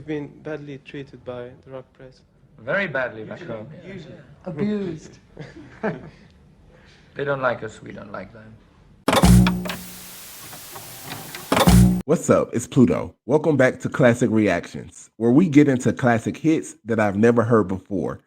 We've been badly treated by the rock press. Very badly back home. Usually. Abused. They don't like us, we don't like them. What's up? It's Pluto. Welcome back to Classic Reactions, where we get into classic hits that I've never heard before.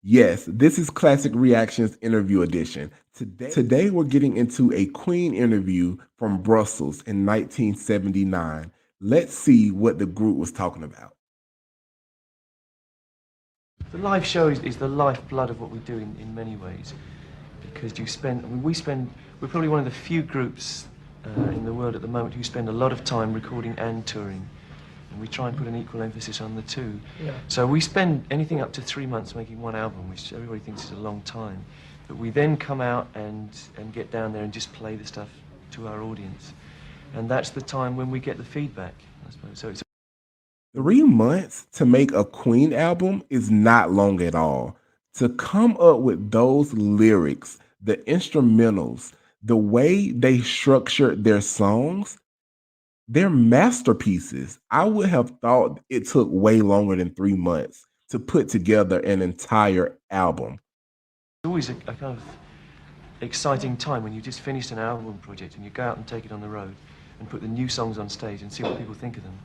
Yes, this is Classic Reactions Interview Edition. Today we're getting into a Queen interview from Brussels in 1979. Let's see what the group was talking about. The live show is the lifeblood of what we do in many ways, because we're probably one of the few groups in the world at the moment who spend a lot of time recording and touring, and we try and put an equal emphasis on the two. Yeah. So we spend anything up to 3 months making one album, which everybody thinks is a long time, but we then come out and get down there and just play the stuff to our audience, and that's the time when we get the feedback, I suppose. So it's 3 months to make a Queen album is not long at all. To come up with those lyrics, the instrumentals, the way they structured their songs, they're masterpieces. I would have thought it took way longer than 3 months to put together an entire album. It's always a kind of exciting time when you just finished an album project and you go out and take it on the road and put the new songs on stage and see what people think of them.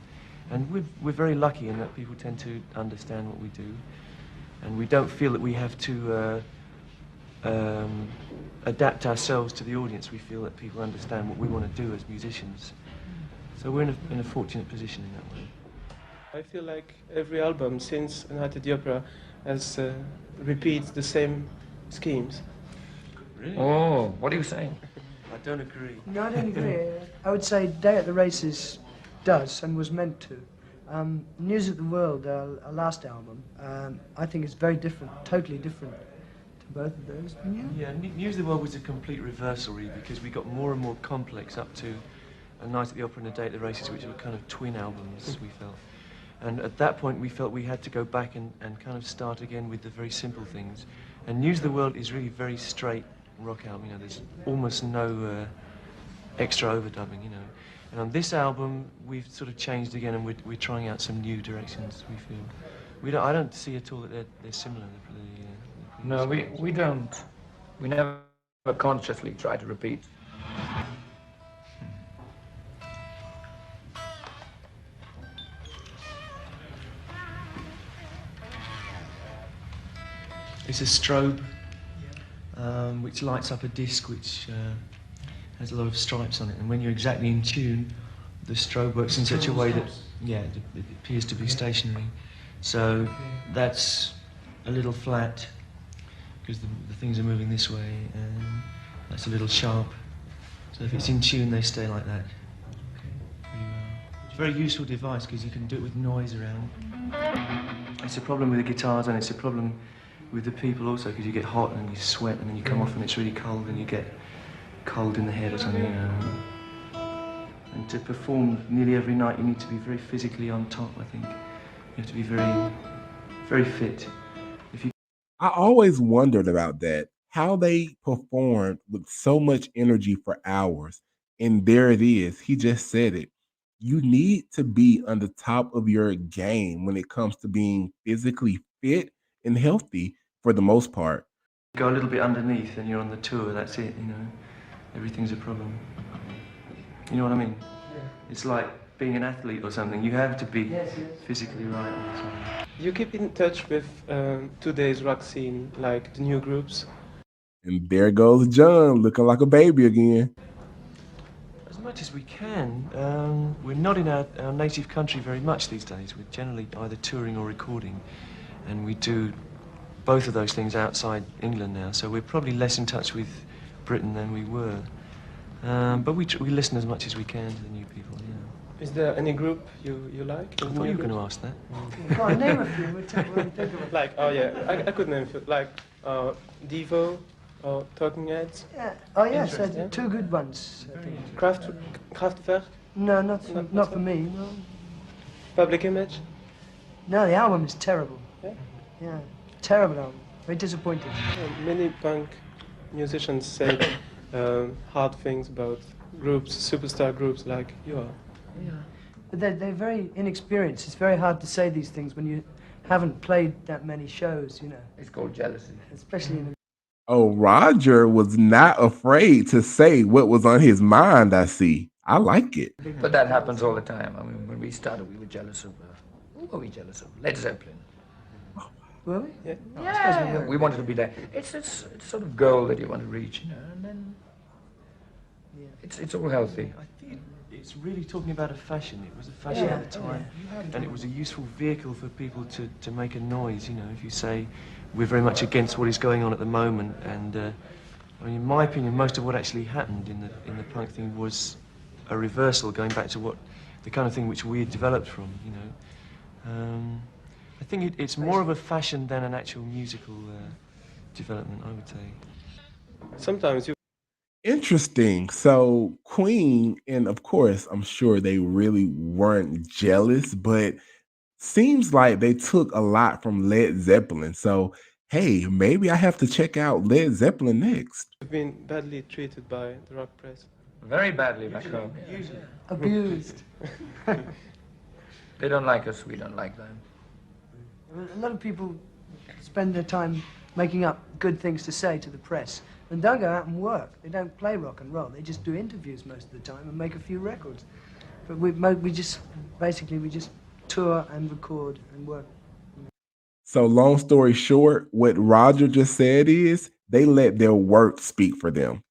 And we're very lucky in that people tend to understand what we do, and we don't feel that we have to adapt ourselves to the audience. We feel that people understand what we want to do as musicians. So we're in a fortunate position in that way. I feel like every album since Night at the Opera has repeats the same schemes. Really? Oh, what are you saying? I don't agree. No, I don't agree. I would say Day at the Races does and was meant to. News of the World, our last album, I think is very different, totally different to both of those. Yeah, News of the World was a complete reversal, really, because we got more and more complex up to A Night at the Opera and A Day at the Races, which were kind of twin albums, we felt. And at that point, we felt we had to go back and kind of start again with the very simple things. And News of the World is really very straight rock album, you know, there's almost no extra overdubbing, you know. And on this album, we've sort of changed again, and we're trying out some new directions, we feel. I don't see at all that they're similar. No, we don't. We never consciously try to repeat. It's a strobe which lights up a disc which has a lot of stripes on it, and when you're exactly in tune, the strobe works in such a way that, yeah, it appears to be stationary. So that's a little flat because the things are moving this way, and that's a little sharp. So if it's in tune, they stay like that. It's a very useful device because you can do it with noise around. It's a problem with the guitars, and it's a problem with the people also, because you get hot and you sweat and then you come off and it's really cold and you get cold in the head or something, you know. And to perform nearly every night, you need to be very physically on top, I think. You have to be very, very fit. I always wondered about that, how they performed with so much energy for hours. And there it is. He just said it. You need to be on the top of your game when it comes to being physically fit and healthy for the most part. Go a little bit underneath and you're on the tour, that's it, you know. Everything's a problem. You know what I mean? Yeah. It's like being an athlete or something. You have to be physically right all the time. You keep in touch with today's rock scene, like the new groups? And there goes John, looking like a baby again. As much as we can. We're not in our native country very much these days. We're generally either touring or recording, and we do both of those things outside England now, so we're probably less in touch with Britain than we were. But we listen as much as we can to the new people, yeah. Is there any group you like? I thought you were going to ask that. Go on, name a few. We'll think of it. Like, oh yeah, I could name a few. Like Devo or Talking Heads. Yeah. Oh yes, two good ones, I think. Kraftwerk? No, not for me. No. Public Image? No, the album is terrible. Yeah? Yeah, terrible album. Very disappointing. Yeah, many punk musicians say hard things about groups, superstar groups like you are. Yeah. But they're very inexperienced. It's very hard to say these things when you haven't played that many shows, you know, It's called jealousy. especially in a Oh, Roger was not afraid to say what was on his mind, I see. I like it. But that happens all the time. I mean, when we started, we were jealous of. Who were we jealous of? Led Zeppelin. Were we? Yeah. Yeah, we wanted to be there. It's sort of goal that you want to reach, you know, and then it's all healthy. I think it's really talking about a fashion. It was a fashion Yeah. at the time, and it was a useful vehicle for people to make a noise. You know, if you say we're very much against what is going on at the moment, and I mean, in my opinion, most of what actually happened in the punk thing was a reversal, going back to what the kind of thing which we had developed from. You know, I think it's more of a fashion than an actual musical development, I would say. Sometimes you Interesting. So Queen, and of course, I'm sure they really weren't jealous, but seems like they took a lot from Led Zeppelin. So, hey, maybe I have to check out Led Zeppelin next. have been badly treated by the rock press. Very badly back home. abused. They don't like us, we don't like them. A lot of people spend their time making up good things to say to the press and don't go out and work. They don't play rock and roll. They just do interviews most of the time and make a few records. But we just tour and record and work. So, long story short, what Roger just said is they let their work speak for them.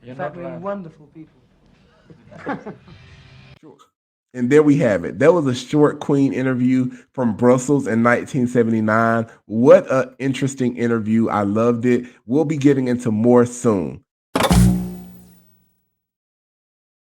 You're In fact, not we're allowed. wonderful people. And there we have it. That was a short Queen interview from Brussels in 1979. What an interesting interview. I loved it. We'll be getting into more soon.